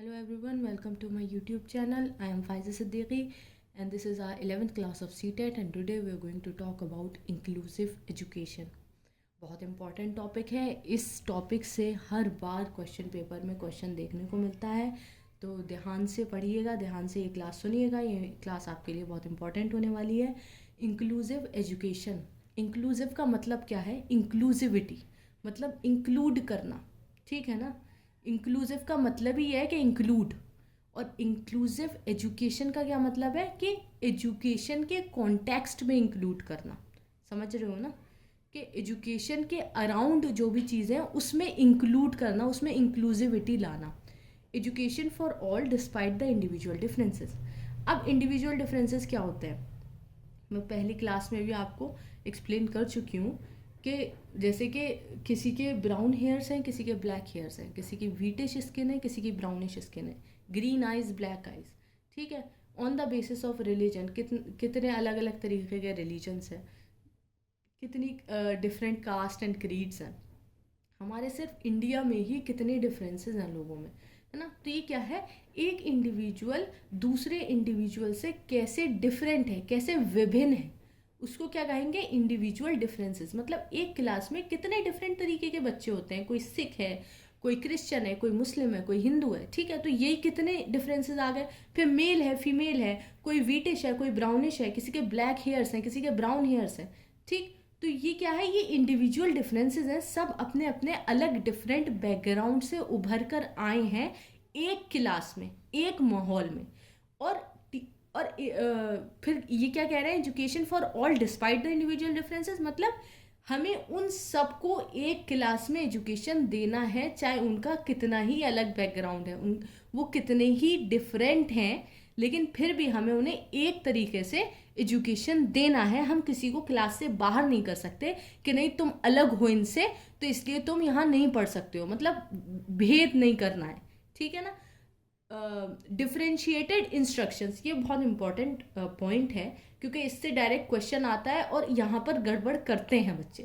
Hello everyone, welcome to my YouTube channel. I am Faiza Siddiqui and this is our 11th class of CTET and today we are going to talk about inclusive education. बहुत important topic है. इस topic से हर बार question paper में question देखने को मिलता है, तो ध्यान से पढ़िएगा, ध्यान से ये क्लास सुनिएगा. ये क्लास आपके लिए बहुत इम्पॉर्टेंट होने वाली है. Inclusive education. इंक्लूसिव का मतलब क्या है? इंक्लूसिविटी मतलब इंक्लूड करना, ठीक है ना. इंक्लूसिव का मतलब ही है कि इंक्लूड, और इंक्लूसिव एजुकेशन का क्या मतलब है कि एजुकेशन के कॉन्टेक्स्ट में इंक्लूड करना. समझ रहे हो ना, कि एजुकेशन के अराउंड जो भी चीज़ें हैं उसमें इंक्लूड करना, उसमें इंक्लूसिविटी लाना. Education for all despite the individual differences. अब इंडिविजुअल डिफरेंसेस क्या होते हैं, मैं पहली क्लास में भी आपको एक्सप्लेन कर चुकी हूँ कि जैसे कि किसी के ब्राउन हेयर्स हैं, किसी के ब्लैक हेयर्स हैं, किसी की व्हीटिश स्किन है, किसी की ब्राउनिश स्किन है, ग्रीन आइज, ब्लैक आइज, ठीक है. On the basis of religion कितने अलग अलग तरीके के रिलीजन्स हैं, कितनी डिफरेंट कास्ट एंड क्रीड्स हैं. हमारे सिर्फ इंडिया में ही कितने डिफरेंसेस हैं लोगों में, है ना. तो ये क्या है, एक इंडिविजुअल दूसरे इंडिविजुअल से कैसे डिफरेंट है, कैसे विभिन्न है, उसको क्या कहेंगे, इंडिविजुअल डिफरेंसेस. मतलब एक क्लास में कितने डिफरेंट तरीके के बच्चे होते हैं, कोई सिख है, कोई क्रिश्चियन है, कोई मुस्लिम है, कोई हिंदू है, ठीक है. तो यही कितने डिफरेंसेस आ गए. फिर मेल है, फीमेल है, कोई व्हीटिश है, कोई ब्राउनिश है, किसी के ब्लैक हेयर्स हैं, किसी के ब्राउन हेयर्स हैं, ठीक. तो ये क्या है, ये इंडिविजुअल डिफरेंसेस हैं. सब अपने अपने अलग डिफरेंट बैकग्राउंड से उभर कर आए हैं एक क्लास में, एक माहौल में. और फिर ये क्या कह रहे हैं, education for all despite the individual differences. मतलब हमें उन सबको एक क्लास में एजुकेशन देना है, चाहे उनका कितना ही अलग बैकग्राउंड है, वो कितने ही डिफरेंट हैं, लेकिन फिर भी हमें उन्हें एक तरीके से एजुकेशन देना है. हम किसी को क्लास से बाहर नहीं कर सकते कि नहीं तुम अलग हो इनसे, तो इसलिए तुम यहाँ नहीं पढ़ सकते हो. मतलब भेद नहीं करना है, ठीक है ना. डिफरेंशिएटेड इंस्ट्रक्शंस, ये बहुत इंपॉर्टेंट पॉइंट है, क्योंकि इससे डायरेक्ट क्वेश्चन आता है और यहाँ पर गड़बड़ करते हैं बच्चे,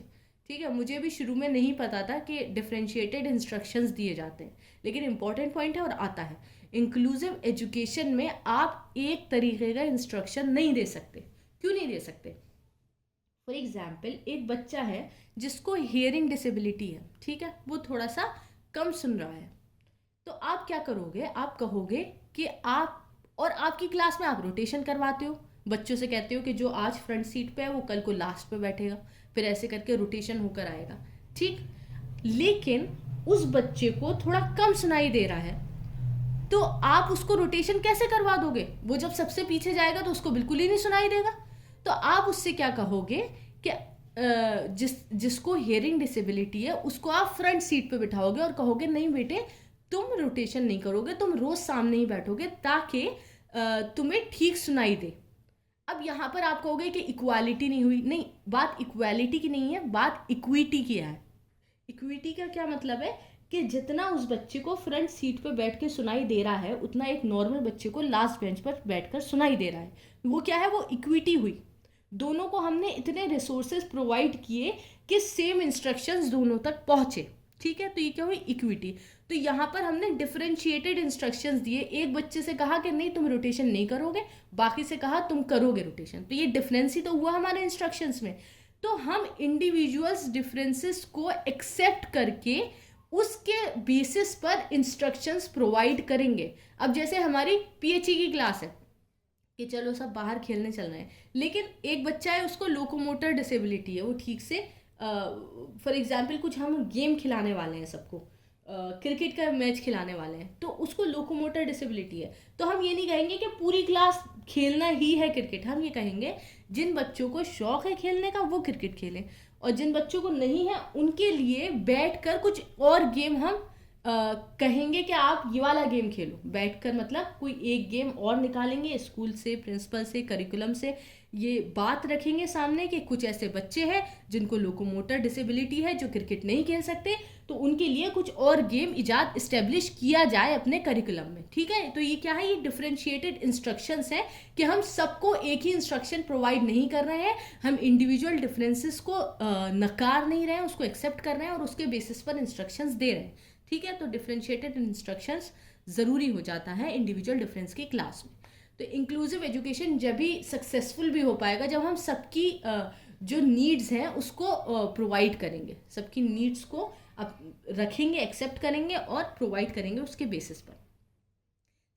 ठीक है. मुझे भी शुरू में नहीं पता था कि डिफरेंशिएटेड इंस्ट्रक्शंस दिए जाते हैं, लेकिन इंपॉर्टेंट पॉइंट है और आता है. इंक्लूसिव एजुकेशन में आप एक तरीके का इंस्ट्रक्शन नहीं दे सकते. क्यों नहीं दे सकते? फॉर एग्जाम्पल, एक बच्चा है जिसको हियरिंग डिसेबिलिटी है, ठीक है, वो थोड़ा सा कम सुन रहा है. तो आप क्या करोगे, आप कहोगे कि आप और आपकी क्लास में आप रोटेशन करवाते हो, बच्चों से कहते हो कि जो आज फ्रंट सीट पे है वो कल को लास्ट पे बैठेगा, फिर ऐसे करके रोटेशन होकर आएगा, ठीक. लेकिन उस बच्चे को थोड़ा कम सुनाई दे रहा है, तो आप उसको रोटेशन कैसे करवा दोगे? वो जब सबसे पीछे जाएगा तो उसको बिल्कुल ही नहीं सुनाई देगा. तो आप उससे क्या कहोगे कि जिसको हियरिंग डिसेबिलिटी है उसको आप फ्रंट सीट पे बिठाओगे और कहोगे नहीं बेटे तुम रोटेशन नहीं करोगे, तुम रोज सामने ही बैठोगे ताकि तुम्हें ठीक सुनाई दे. अब यहाँ पर आप कहोगे कि इक्वालिटी नहीं हुई. नहीं, बात इक्वालिटी की नहीं है, बात इक्विटी की है. इक्विटी का क्या मतलब है कि जितना उस बच्चे को फ्रंट सीट पर बैठ के सुनाई दे रहा है उतना एक नॉर्मल बच्चे को लास्ट बेंच पर बैठकर सुनाई दे रहा है. वो क्या है, वो इक्विटी हुई. दोनों को हमने इतने रिसोर्सेज प्रोवाइड किए कि सेम इंस्ट्रक्शंस दोनों तक पहुंचे, ठीक है. तो ये क्या हुई, इक्विटी. तो यहाँ पर हमने डिफरेंशिएटेड इंस्ट्रक्शंस दिए. एक बच्चे से कहा कि नहीं तुम रोटेशन नहीं करोगे, बाकी से कहा तुम करोगे रोटेशन. तो ये डिफरेंस ही तो हुआ हमारे इंस्ट्रक्शंस में. तो हम इंडिविजुअल्स डिफरेंसेस को एक्सेप्ट करके उसके बेसिस पर इंस्ट्रक्शंस प्रोवाइड करेंगे. अब जैसे हमारी पीएचई की क्लास है कि चलो सब बाहर खेलने चल रहे हैं, लेकिन एक बच्चा है उसको लोकोमोटर डिसेबिलिटी है, वो ठीक से फॉर एग्जाम्पल कुछ हम गेम खिलाने वाले हैं सबको, क्रिकेट का मैच खिलाने वाले हैं, तो उसको लोकोमोटर डिसेबिलिटी है. तो हम ये नहीं कहेंगे कि पूरी क्लास खेलना ही है क्रिकेट. हम ये कहेंगे जिन बच्चों को शौक है खेलने का वो क्रिकेट खेलें, और जिन बच्चों को नहीं है उनके लिए बैठकर कुछ और गेम हम कहेंगे कि आप ये वाला गेम खेलो बैठकर. मतलब कोई एक गेम और निकालेंगे स्कूल से, प्रिंसिपल से, करिकुलम से, ये बात रखेंगे सामने कि कुछ ऐसे बच्चे हैं जिनको लोकोमोटर डिसेबिलिटी है जो क्रिकेट नहीं खेल सकते, तो उनके लिए कुछ और गेम इजाद इस्टेब्लिश किया जाए अपने करिकुलम में, ठीक है. तो ये क्या है, ये डिफरेंशिएटेड इंस्ट्रक्शंस है कि हम सबको एक ही इंस्ट्रक्शन प्रोवाइड नहीं कर रहे हैं, हम इंडिविजुअल डिफरेंसेस को नकार नहीं रहे हैं, उसको एक्सेप्ट कर रहे हैं और उसके बेसिस पर इंस्ट्रक्शंस दे रहे हैं, ठीक है. तो डिफरेंशिएटेड इंस्ट्रक्शंस ज़रूरी हो जाता है इंडिविजुअल डिफरेंस की क्लास में। तो इंक्लूसिव एजुकेशन जब भी सक्सेसफुल भी हो पाएगा जब हम सबकी जो नीड्स हैं उसको प्रोवाइड करेंगे, सबकी नीड्स को रखेंगे, एक्सेप्ट करेंगे और प्रोवाइड करेंगे उसके बेसिस पर।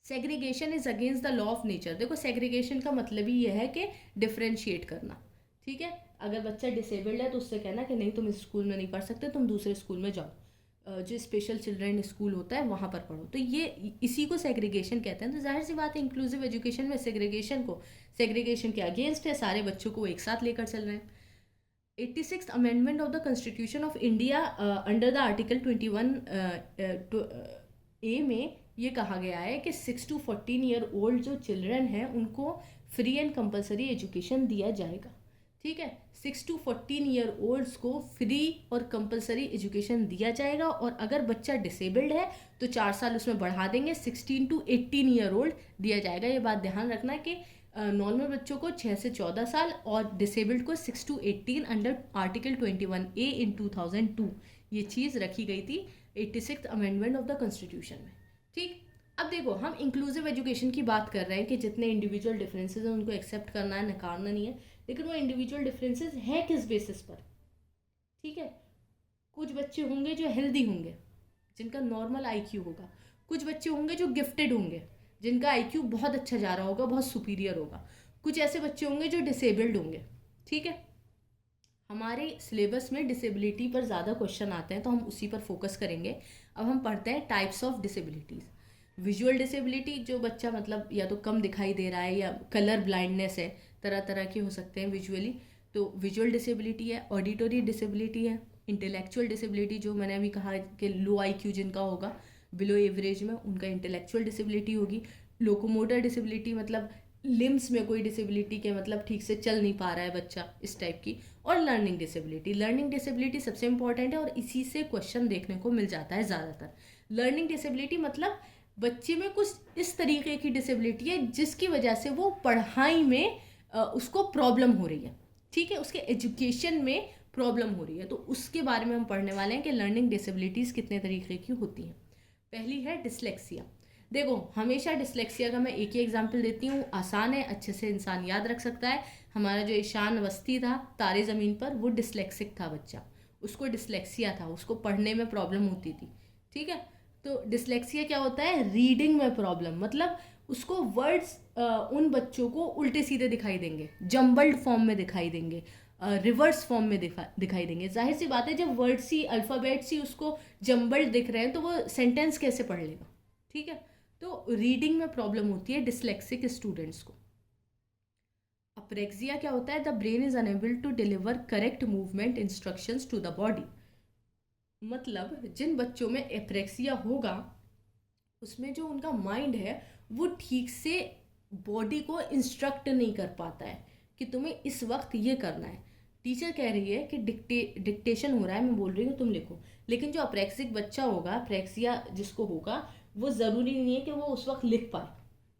Segregation is against the law of nature. देखो सेग्रीगेशन का मतलब ही यह है कि डिफ्रेंशिएट करना, ठीक है। अगर बच्चा डिसेबल्ड है तो उससे कहना कि नहीं तुम इस स्कूल में नहीं पढ़ सकते, तुम दूसरे स्कूल में जाओ, जो स्पेशल चिल्ड्रन स्कूल होता है वहाँ पर पढ़ो। तो ये इसी को सेग्रीगेशन कहते हैं। तो जाहिर सी बात है इंक्लूसिव एजुकेशन में सेग्रीगेशन के अगेंस्ट है, सारे बच्चों को एक साथ लेकर चल रहे हैं। 86th amendment of the constitution of India under the article 21 ए में ये कहा गया है कि 6 to 14 ईयर ओल्ड जो चिल्ड्रन हैं उनको फ्री एंड कंपलसरी एजुकेशन दिया जाएगा, ठीक है। 6 to 14 ईयर ओल्ड्स को फ्री और कंपलसरी एजुकेशन दिया जाएगा, और अगर बच्चा डिसेबल्ड है तो 4 साल उसमें बढ़ा देंगे, 16 to 18 ईयर ओल्ड दिया जाएगा। ये बात ध्यान रखना कि नॉर्मल बच्चों को 6 से 14 साल और डिसेबल्ड को 6 to 18 अंडर आर्टिकल 21A इन 2002 ये चीज़ रखी गई थी 86th amendment of the constitution में, ठीक। अब देखो हम इंक्लूसिव एजुकेशन की बात कर रहे हैं कि जितने इंडिविजुअल डिफरेंसेस हैं उनको एक्सेप्ट करना है, नकारना नहीं है, लेकिन वो इंडिविजुअल डिफरेंसेस है किस बेसिस पर, ठीक है। कुछ बच्चे होंगे जो हेल्दी होंगे, जिनका नॉर्मल आईक्यू होगा, कुछ बच्चे होंगे जो गिफ्टेड होंगे, जिनका आईक्यू बहुत अच्छा जा रहा होगा, बहुत सुपीरियर होगा, कुछ ऐसे बच्चे होंगे जो डिसेबल्ड होंगे, ठीक है। हमारे सिलेबस में डिसेबिलिटी पर ज़्यादा क्वेश्चन आते हैं तो हम उसी पर फोकस करेंगे। अब हम पढ़ते हैं types of disabilities. Visual disability, जो बच्चा मतलब या तो कम दिखाई दे रहा है या कलर ब्लाइंडनेस है, तरह तरह के हो सकते हैं विजुअली, तो विजुअल डिसेबिलिटी है। ऑडिटरी डिसेबिलिटी है। इंटेलेक्चुअल डिसेबिलिटी, जो मैंने अभी कहा कि लो आईक्यू जिनका होगा बिलो एवरेज में, उनका इंटेलेक्चुअल डिसेबिलिटी होगी। लोकोमोटर डिसेबिलिटी मतलब लिम्स में कोई डिसेबिलिटी के मतलब ठीक से चल नहीं पा रहा है बच्चा, इस टाइप की। और लर्निंग डिसेबिलिटी सबसे इंपॉर्टेंट है और इसी से क्वेश्चन देखने को मिल जाता है ज़्यादातर। लर्निंग डिसेबिलिटी मतलब बच्चे में कुछ इस तरीके की डिसेबिलिटी है जिसकी वजह से वो पढ़ाई में उसको प्रॉब्लम हो रही है, ठीक है, उसके एजुकेशन में प्रॉब्लम हो रही है। तो उसके बारे में हम पढ़ने वाले हैं कि लर्निंग डिसेबिलिटीज़ कितने तरीके की होती हैं। पहली है डिसलेक्सिया। देखो हमेशा डिसलेक्सिया का मैं एक ही एग्जाम्पल देती हूँ, आसान है, अच्छे से इंसान याद रख सकता है। हमारा जो ईशान अवस्थी था तारे ज़मीन पर, वो डिसलेक्सिक था बच्चा, उसको डिसलेक्सिया था, उसको पढ़ने में प्रॉब्लम होती थी, ठीक है। तो डिसलेक्सिया क्या होता है? रीडिंग में प्रॉब्लम, मतलब उसको वर्ड्स उन बच्चों को उल्टे सीधे दिखाई देंगे, जम्बल्ड फॉर्म में दिखाई देंगे, रिवर्स फॉर्म में दिखाई देंगे। जाहिर सी बात है जब वर्ड्स ही अल्फ़ाबेट्स ही उसको जम्बल्ड दिख रहे हैं तो वो सेंटेंस कैसे पढ़ लेगा, ठीक है। तो रीडिंग में प्रॉब्लम होती है डिसलेक्सिक स्टूडेंट्स को। अप्रेक्सिया क्या होता है? The brain is unable to deliver correct movement instructions to the body. मतलब जिन बच्चों में एप्रेक्सिया होगा उसमें जो उनका माइंड है वो ठीक से बॉडी को इंस्ट्रक्ट नहीं कर पाता है कि तुम्हें इस वक्त ये करना है। टीचर कह रही है कि डिक्टेशन हो रहा है, मैं बोल रही हूँ तुम लिखो, लेकिन जो अप्रेक्सिक बच्चा होगा, अप्रेक्सिया जिसको होगा, वो ज़रूरी नहीं है कि वो उस वक्त लिख पाए,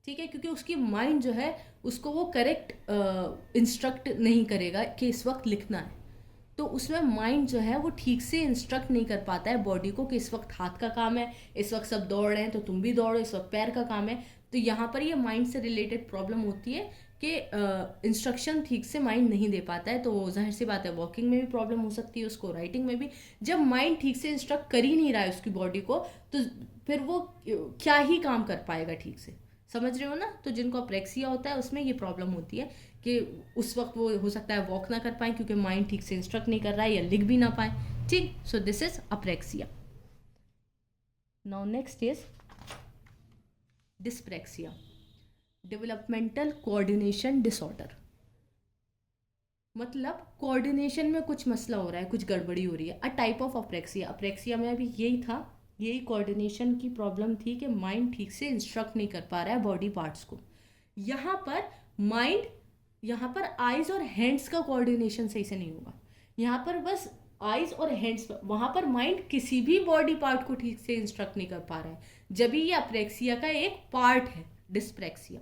ठीक है, क्योंकि उसकी माइंड जो है उसको वो करेक्ट इंस्ट्रक्ट नहीं करेगा कि इस वक्त लिखना है। तो उसमें माइंड जो है वो ठीक से इंस्ट्रक्ट नहीं कर पाता है बॉडी को कि इस वक्त हाथ का काम है, इस वक्त सब दौड़ रहे हैं तो तुम भी दौड़ो, इस वक्त पैर का काम है। तो यहाँ पर ये माइंड से रिलेटेड प्रॉब्लम होती है कि इंस्ट्रक्शन ठीक से माइंड नहीं दे पाता है। तो जाहिर सी बात है वॉकिंग में भी प्रॉब्लम हो सकती है उसको, राइटिंग में भी। जब माइंड ठीक से इंस्ट्रक्ट कर ही नहीं रहा है उसकी बॉडी को, तो फिर वो क्या ही काम कर पाएगा ठीक से, समझ रहे हो ना। तो जिनको अप्रेक्सिया होता है उसमें ये प्रॉब्लम होती है कि उस वक्त वो हो सकता है वॉक ना कर पाए क्योंकि माइंड ठीक से इंस्ट्रक्ट नहीं कर रहा है, या लिख भी ना पाए, ठीक। So this is apraxia. Now next is dyspraxia, developmental coordination disorder. मतलब कोऑर्डिनेशन में कुछ मसला हो रहा है, कुछ गड़बड़ी हो रही है। A type of apraxia, apraxia में अभी यही था, यही कोऑर्डिनेशन की प्रॉब्लम थी कि माइंड ठीक से इंस्ट्रक्ट नहीं कर पा रहा है बॉडी पार्ट्स को। यहाँ पर माइंड, यहाँ पर आइज और हैंड्स का कोऑर्डिनेशन सही से नहीं होगा, यहाँ पर बस आइज और हैंड्स, वहाँ पर माइंड किसी भी बॉडी पार्ट को ठीक से इंस्ट्रक्ट नहीं कर पा रहा है, जब भी ये अप्रेक्सिया का एक पार्ट है डिस्प्रेक्सिया।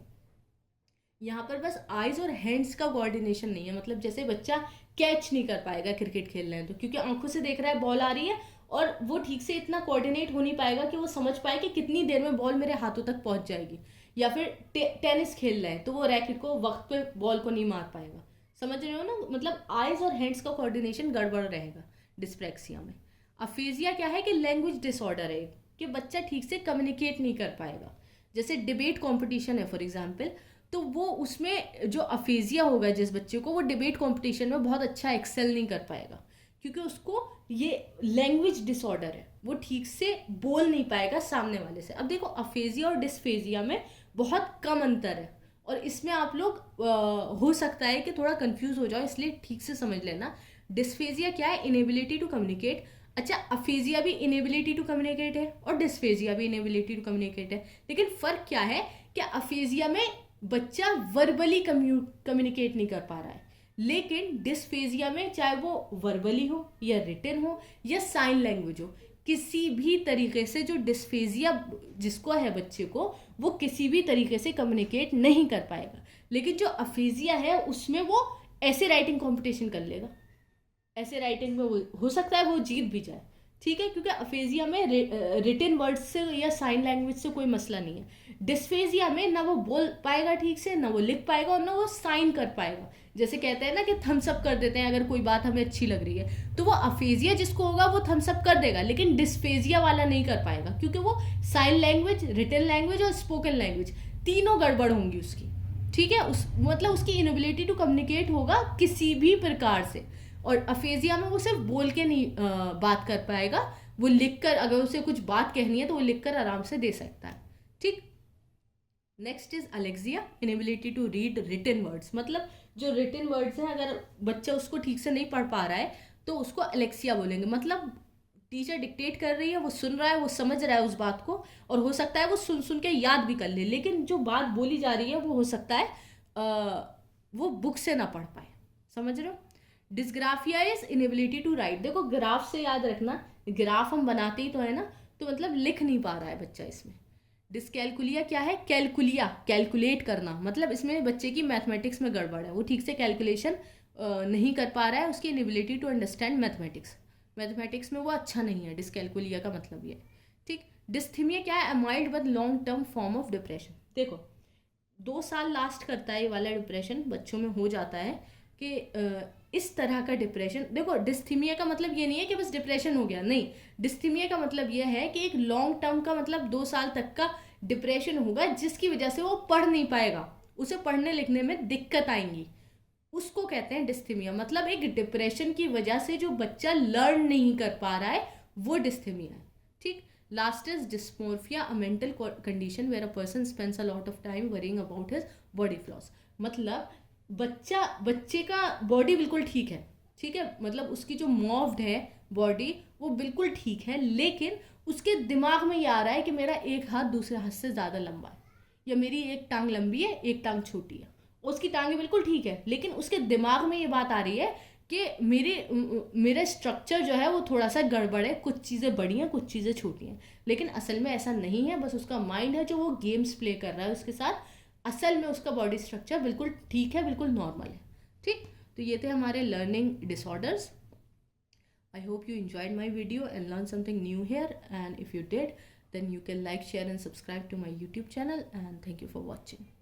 यहाँ पर बस आइज और हैंड्स का कोऑर्डिनेशन नहीं है, मतलब जैसे बच्चा कैच नहीं कर पाएगा क्रिकेट खेल रहे हैं तो, क्योंकि आंखों से देख रहा है बॉल आ रही है और वो ठीक से इतना कोऑर्डिनेट हो नहीं पाएगा कि वो समझ पाए कि कितनी देर में बॉल मेरे हाथों तक पहुंच जाएगी। या फिर टेनिस खेल रहे हैं तो वो रैकेट को वक्त पे बॉल को नहीं मार पाएगा। समझ रहे हो ना, मतलब आइज और हैंड्स का कोऑर्डिनेशन गड़बड़ रहेगा डिस्प्रैक्सिया में। अफेजिया क्या है कि लैंग्वेज डिसऑर्डर है कि बच्चा ठीक से कम्युनिकेट नहीं कर पाएगा। जैसे डिबेट कंपटीशन है फॉर एग्जांपल, तो वो उसमें जो अफेजिया होगा जिस बच्चे को, वो डिबेट कंपटीशन में बहुत अच्छा एक्सेल नहीं कर पाएगा क्योंकि उसको ये लैंग्वेज डिसऑर्डर है, वो ठीक से बोल नहीं पाएगा सामने वाले से। अब देखो अफेजिया और डिस्फेजिया में बहुत कम अंतर है और इसमें आप लोग हो सकता है कि थोड़ा कंफ्यूज हो जाओ, इसलिए ठीक से समझ लेना। डिस्फेजिया क्या है? Inability to communicate. अच्छा, अफेजिया भी इनेबिलिटी टू कम्युनिकेट है और डिस्फेजिया भी इनेबिलिटी टू कम्युनिकेट है, लेकिन फर्क क्या है कि अफेजिया में बच्चा वर्बली कम्युनिकेट नहीं कर पा रहा है, लेकिन डिस्फेजिया में चाहे वो वर्बली हो या रिटन हो या साइन लैंग्वेज हो, किसी भी तरीके से जो डिस्फेजिया जिसको है बच्चे को, वो किसी भी तरीके से कम्युनिकेट नहीं कर पाएगा। लेकिन जो अफेजिया है उसमें वो ऐसे राइटिंग कंपटीशन कर लेगा, ऐसे राइटिंग में वो हो सकता है वो जीत भी जाए, ठीक है, क्योंकि अफेजिया में रिटन वर्ड्स से या साइन लैंग्वेज से कोई मसला नहीं है। डिस्फेजिया में ना वो बोल पाएगा ठीक से, ना वो लिख पाएगा और ना वो साइन कर पाएगा। जैसे कहते हैं ना कि थम्स अप कर देते हैं अगर कोई बात हमें अच्छी लग रही है, तो वो अफेजिया जिसको होगा वो थम्स अप कर देगा, लेकिन डिस्फेजिया वाला नहीं कर पाएगा क्योंकि वो साइन लैंग्वेज, रिटन लैंग्वेज और स्पोकन लैंग्वेज तीनों गड़बड़ होंगी उसकी, ठीक है। उस मतलब उसकी इनएबिलिटी टू कम्युनिकेट होगा किसी भी प्रकार से। और अफेजिया में वो सिर्फ बोल के नहीं बात कर पाएगा, वो लिख कर, अगर उसे कुछ बात कहनी है तो वो लिख कर आराम से दे सकता है, ठीक। Next is alexia, inability to read written words. मतलब जो रिटन वर्ड्स हैं अगर बच्चा उसको ठीक से नहीं पढ़ पा रहा है तो उसको अलेक्सिया बोलेंगे। मतलब टीचर डिक्टेट कर रही है, वो सुन रहा है, वो समझ रहा है उस बात को, और हो सकता है वो सुन सुन के याद भी कर ले, लेकिन जो बात बोली जा रही है वो हो सकता है वो बुक से ना पढ़ पाए। समझ रहे हो? Dysgraphia is inability to write. देखो ग्राफ से याद रखना, ग्राफ हम बनाते ही तो है ना, तो मतलब लिख नहीं पा रहा है बच्चा इसमें। डिसकैलकुलिया क्या है? कैलकुलिया, कैलकुलेट करना। मतलब इसमें बच्चे की मैथमेटिक्स में गड़बड़ है, वो ठीक से कैलकुलेशन नहीं कर पा रहा है, उसकी inability to understand mathematics, mathematics में वो अच्छा नहीं है। डिसकैलकुलिया का मतलब ये, ठीक। डिस्थीमिया क्या है? Mild but long term form of depression. देखो 2 साल लास्ट करता है ये वाला डिप्रेशन, बच्चों में हो जाता है कि इस तरह का डिप्रेशन। देखो डिस्थीमिया का मतलब ये नहीं है कि बस डिप्रेशन हो गया, नहीं। डिस्थीमिया का मतलब ये है कि एक लॉन्ग टर्म का, मतलब 2 साल तक का डिप्रेशन होगा जिसकी वजह से वो पढ़ नहीं पाएगा, उसे पढ़ने लिखने में दिक्कत आएंगी, उसको कहते हैं डिस्थीमिया। मतलब एक डिप्रेशन की वजह से जो बच्चा लर्न नहीं कर पा रहा है वो डिस्थीमिया है, ठीक। Last is dysmorphia, a mental condition where a person spends a lot of time worrying about his body flaws. मतलब बच्चे का बॉडी बिल्कुल ठीक है, ठीक है, मतलब उसकी जो मॉव्ड है बॉडी वो बिल्कुल ठीक है, लेकिन उसके दिमाग में ये आ रहा है कि मेरा एक हाथ दूसरे हाथ से ज़्यादा लंबा है, या मेरी एक टांग लंबी है एक टांग छोटी है। उसकी टांगे बिल्कुल ठीक है, लेकिन उसके दिमाग में ये बात आ रही है कि मेरा स्ट्रक्चर जो है वो थोड़ा सा गड़बड़ है, कुछ चीज़ें बड़ी हैं कुछ चीज़ें छोटी हैं, लेकिन असल में ऐसा नहीं है, बस उसका माइंड है जो वो गेम्स प्ले कर रहा है उसके साथ। असल में उसका बॉडी स्ट्रक्चर बिल्कुल ठीक है, बिल्कुल नॉर्मल है, ठीक। तो ये थे हमारे learning disorders. I hope you enjoyed my video and learned something new here, and if you did then you can like, share and subscribe to my YouTube channel, and thank you for watching.